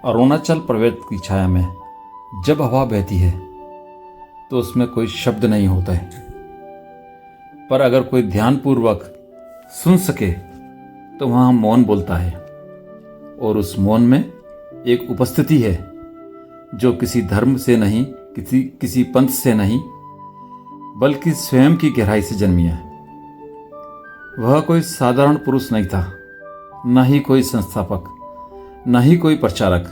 अरुणाचल पर्वत की छाया में जब हवा बहती है तो उसमें कोई शब्द नहीं होता है, पर अगर कोई ध्यानपूर्वक सुन सके तो वहाँ मौन बोलता है। और उस मौन में एक उपस्थिति है जो किसी धर्म से नहीं, किसी पंथ से नहीं, बल्कि स्वयं की गहराई से जन्मी है। वह कोई साधारण पुरुष नहीं था, न ही कोई संस्थापक, न ही कोई प्रचारक।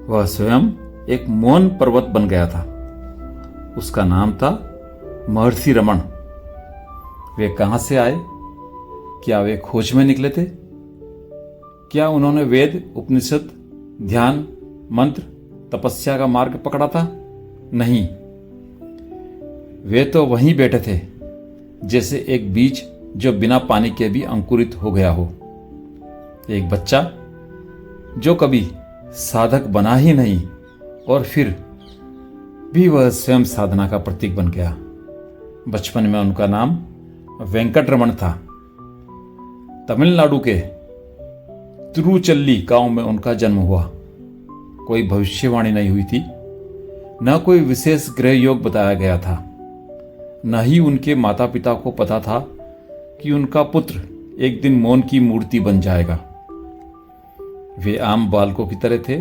वह स्वयं एक मौन पर्वत बन गया था। उसका नाम था महर्षि रमण। वे कहाँ से आए? क्या वे खोज में निकले थे? क्या उन्होंने वेद, उपनिषद, ध्यान, मंत्र, तपस्या का मार्ग पकड़ा था? नहीं, वे तो वहीं बैठे थे जैसे एक बीज जो बिना पानी के भी अंकुरित हो गया हो। एक बच्चा जो कभी साधक बना ही नहीं और फिर भी वह स्वयं साधना का प्रतीक बन गया। बचपन में उनका नाम वेंकटरमण था। तमिलनाडु के तिरुचल्ली गांव में उनका जन्म हुआ। कोई भविष्यवाणी नहीं हुई थी, न कोई विशेष ग्रह योग बताया गया था, न ही उनके माता पिता को पता था कि उनका पुत्र एक दिन मौन की मूर्ति बन जाएगा। वे आम बालकों की तरह थे,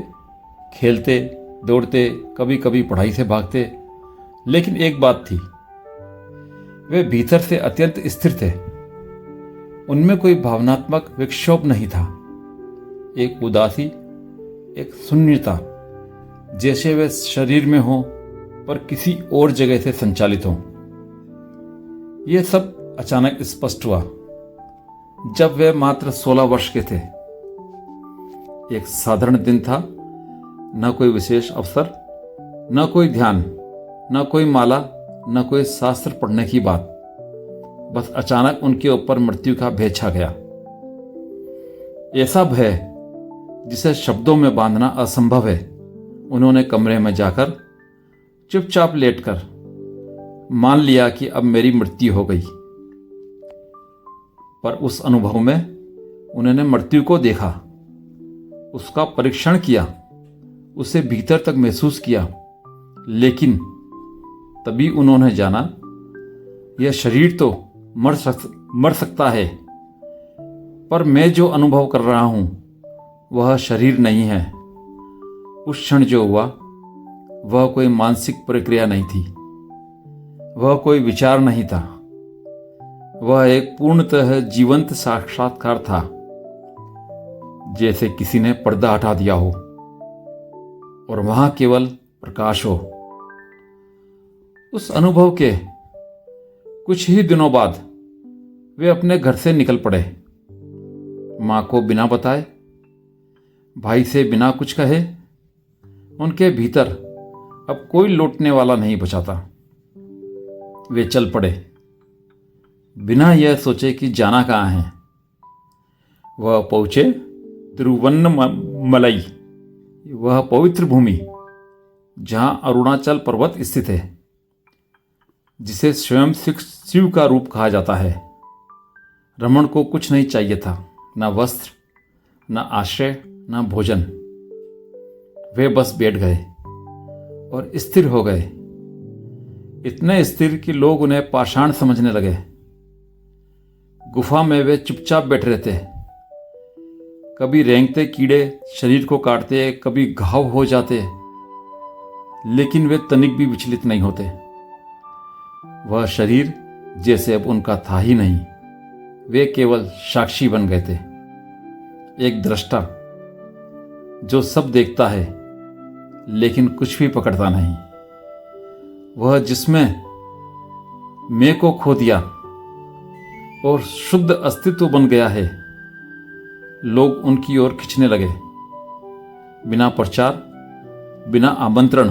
खेलते, दौड़ते, कभी कभी पढ़ाई से भागते। लेकिन एक बात थी, वे भीतर से अत्यंत स्थिर थे। उनमें कोई भावनात्मक विक्षोभ नहीं था। एक उदासी, एक शून्यता, जैसे वे शरीर में हो पर किसी और जगह से संचालित हो। यह सब अचानक स्पष्ट हुआ जब वे मात्र 16 वर्ष के थे। एक साधारण दिन था, न कोई विशेष अवसर, न कोई ध्यान, न कोई माला, न कोई शास्त्र पढ़ने की बात। बस अचानक उनके ऊपर मृत्यु का भय छा गया। ऐसा भय जिसे शब्दों में बांधना असंभव है। उन्होंने कमरे में जाकर चुपचाप लेटकर मान लिया कि अब मेरी मृत्यु हो गई। पर उस अनुभव में उन्होंने मृत्यु को देखा, उसका परीक्षण किया, उसे भीतर तक महसूस किया। लेकिन तभी उन्होंने जाना, यह शरीर तो मर सकता है, पर मैं जो अनुभव कर रहा हूं वह शरीर नहीं है। उस क्षण जो हुआ वह कोई मानसिक प्रक्रिया नहीं थी, वह कोई विचार नहीं था, वह एक पूर्णतः जीवंत साक्षात्कार था, जैसे किसी ने पर्दा हटा दिया हो और वहां केवल प्रकाश हो। उस अनुभव के कुछ ही दिनों बाद वे अपने घर से निकल पड़े। मां को बिना बताए, भाई से बिना कुछ कहे। उनके भीतर अब कोई लौटने वाला नहीं बचा था। वे चल पड़े बिना यह सोचे कि जाना कहाँ है। वह पहुंचे तिरुवन्नमलई, वह पवित्र भूमि जहां अरुणाचल पर्वत स्थित है, जिसे स्वयं शिव का रूप कहा जाता है। रमण को कुछ नहीं चाहिए था, न वस्त्र, न आश्रय, न भोजन। वे बस बैठ गए और स्थिर हो गए, इतने स्थिर कि लोग उन्हें पाषाण समझने लगे। गुफा में वे चुपचाप बैठे रहते। कभी रेंगते कीड़े शरीर को काटते, कभी घाव हो जाते, लेकिन वे तनिक भी विचलित नहीं होते। वह शरीर जैसे अब उनका था ही नहीं। वे केवल साक्षी बन गए थे, एक दृष्टा जो सब देखता है लेकिन कुछ भी पकड़ता नहीं। वह जिसमें मैं को खो दिया और शुद्ध अस्तित्व बन गया है। लोग उनकी ओर खिंचने लगे, बिना प्रचार, बिना आमंत्रण।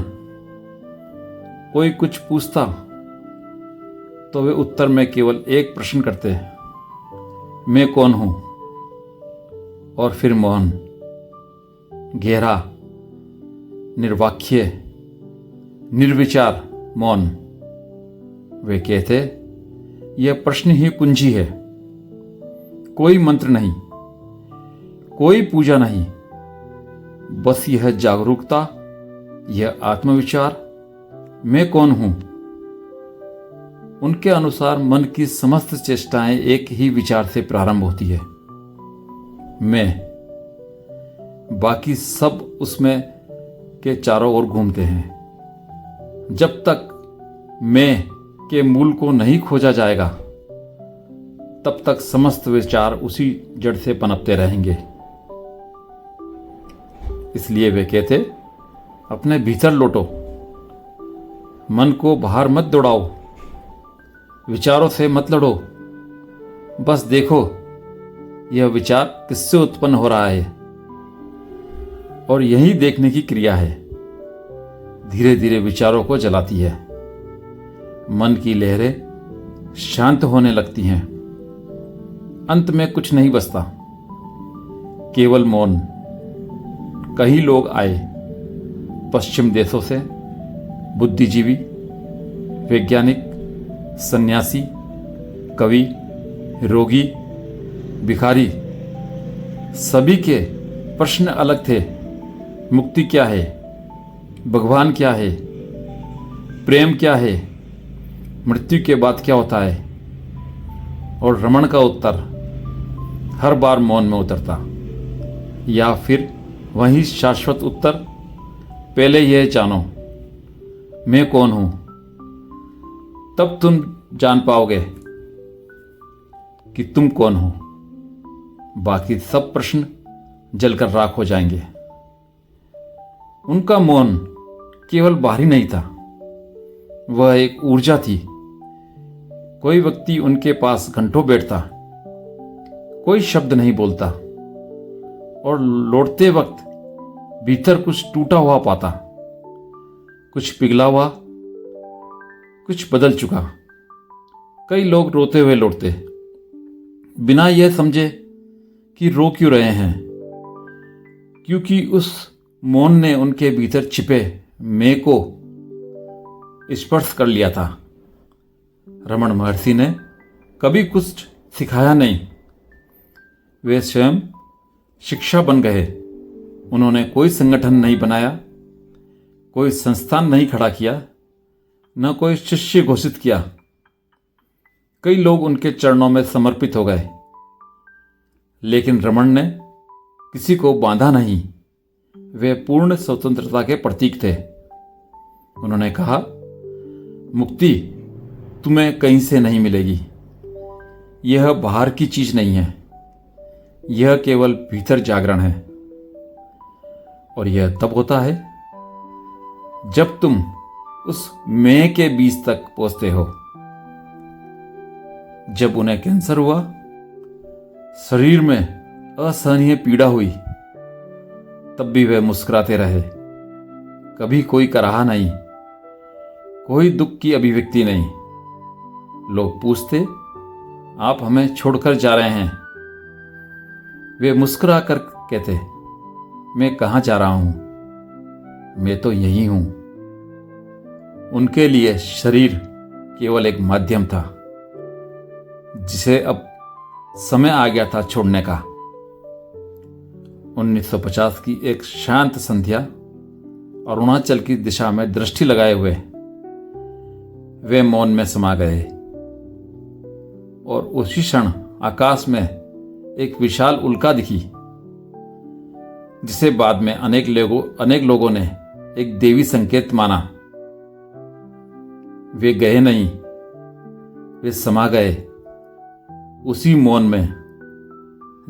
कोई कुछ पूछता तो वे उत्तर में केवल एक प्रश्न करते, मैं कौन हूं? और फिर मौन, गहरा, निर्वाक्य, निर्विचार मौन। वे कहते, यह प्रश्न ही कुंजी है। कोई मंत्र नहीं, कोई पूजा नहीं, बस यह जागरूकता, यह आत्मविचार, मैं कौन हूं। उनके अनुसार मन की समस्त चेष्टाएं एक ही विचार से प्रारंभ होती है, मैं। बाकी सब उसमें के चारों ओर घूमते हैं। जब तक मैं के मूल को नहीं खोजा जाएगा, तब तक समस्त विचार उसी जड़ से पनपते रहेंगे। इसलिए वे कहते, अपने भीतर लौटो, मन को बाहर मत दौड़ाओ, विचारों से मत लड़ो, बस देखो यह विचार किससे उत्पन्न हो रहा है। और यही देखने की क्रिया है, धीरे धीरे विचारों को जलाती है। मन की लहरें शांत होने लगती हैं। अंत में कुछ नहीं बचता, केवल मौन। कई लोग आए पश्चिम देशों से, बुद्धिजीवी, वैज्ञानिक, सन्यासी, कवि, रोगी, भिखारी, सभी के प्रश्न अलग थे। मुक्ति क्या है, भगवान क्या है, प्रेम क्या है, मृत्यु के बाद क्या होता है। और रमण का उत्तर हर बार मौन में उतरता, या फिर वही शाश्वत उत्तर, पहले यह जानो मैं कौन हूं, तब तुम जान पाओगे कि तुम कौन हो। बाकी सब प्रश्न जलकर राख हो जाएंगे। उनका मौन केवल बाहरी नहीं था, वह एक ऊर्जा थी। कोई व्यक्ति उनके पास घंटों बैठता, कोई शब्द नहीं बोलता, और लौटते वक्त भीतर कुछ टूटा हुआ पाता, कुछ पिघला हुआ, कुछ बदल चुका। कई लोग रोते हुए लौटते, बिना यह समझे कि रो क्यों रहे हैं, क्योंकि उस मौन ने उनके भीतर छिपे मैं को स्पर्श कर लिया था। रमण महर्षि ने कभी कुछ सिखाया नहीं, वे स्वयं शिक्षा बन गए। उन्होंने कोई संगठन नहीं बनाया, कोई संस्थान नहीं खड़ा किया, न कोई शिष्य घोषित किया। कई लोग उनके चरणों में समर्पित हो गए, लेकिन रमण ने किसी को बांधा नहीं। वे पूर्ण स्वतंत्रता के प्रतीक थे। उन्होंने कहा, मुक्ति तुम्हें कहीं से नहीं मिलेगी, यह बाहर की चीज नहीं है, यह केवल भीतर जागरण है। और यह तब होता है जब तुम उस मैं के बीज तक पहुंचते हो। जब उन्हें कैंसर हुआ, शरीर में असहनीय पीड़ा हुई, तब भी वे मुस्कुराते रहे। कभी कोई कराहा नहीं, कोई दुख की अभिव्यक्ति नहीं। लोग पूछते, आप हमें छोड़कर जा रहे हैं? वे मुस्कुरा कर कहते, मैं कहां जा रहा हूं, मैं तो यही हूं। उनके लिए शरीर केवल एक माध्यम था, जिसे अब समय आ गया था छोड़ने का। 1950 की एक शांत संध्या, अरुणाचल की दिशा में दृष्टि लगाए हुए वे मौन में समा गए, और उसी क्षण आकाश में एक विशाल उल्का दिखी, जिसे बाद में अनेक लोगों ने एक देवी संकेत माना। वे गए नहीं, वे समा गए उसी मौन में,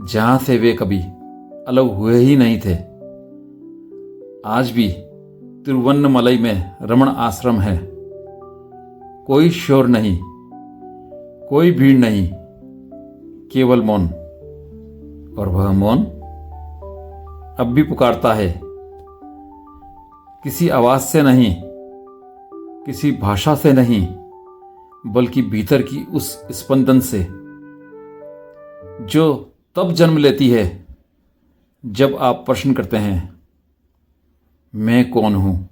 जहां से वे कभी अलग हुए ही नहीं थे। आज भी तिरुवन्नमलई में रमण आश्रम है। कोई शोर नहीं, कोई भीड़ नहीं, केवल मौन। और वह मौन अब भी पुकारता है, किसी आवाज से नहीं, किसी भाषा से नहीं, बल्कि भीतर की उस स्पंदन से, जो तब जन्म लेती है जब आप प्रश्न करते हैं, मैं कौन हूं।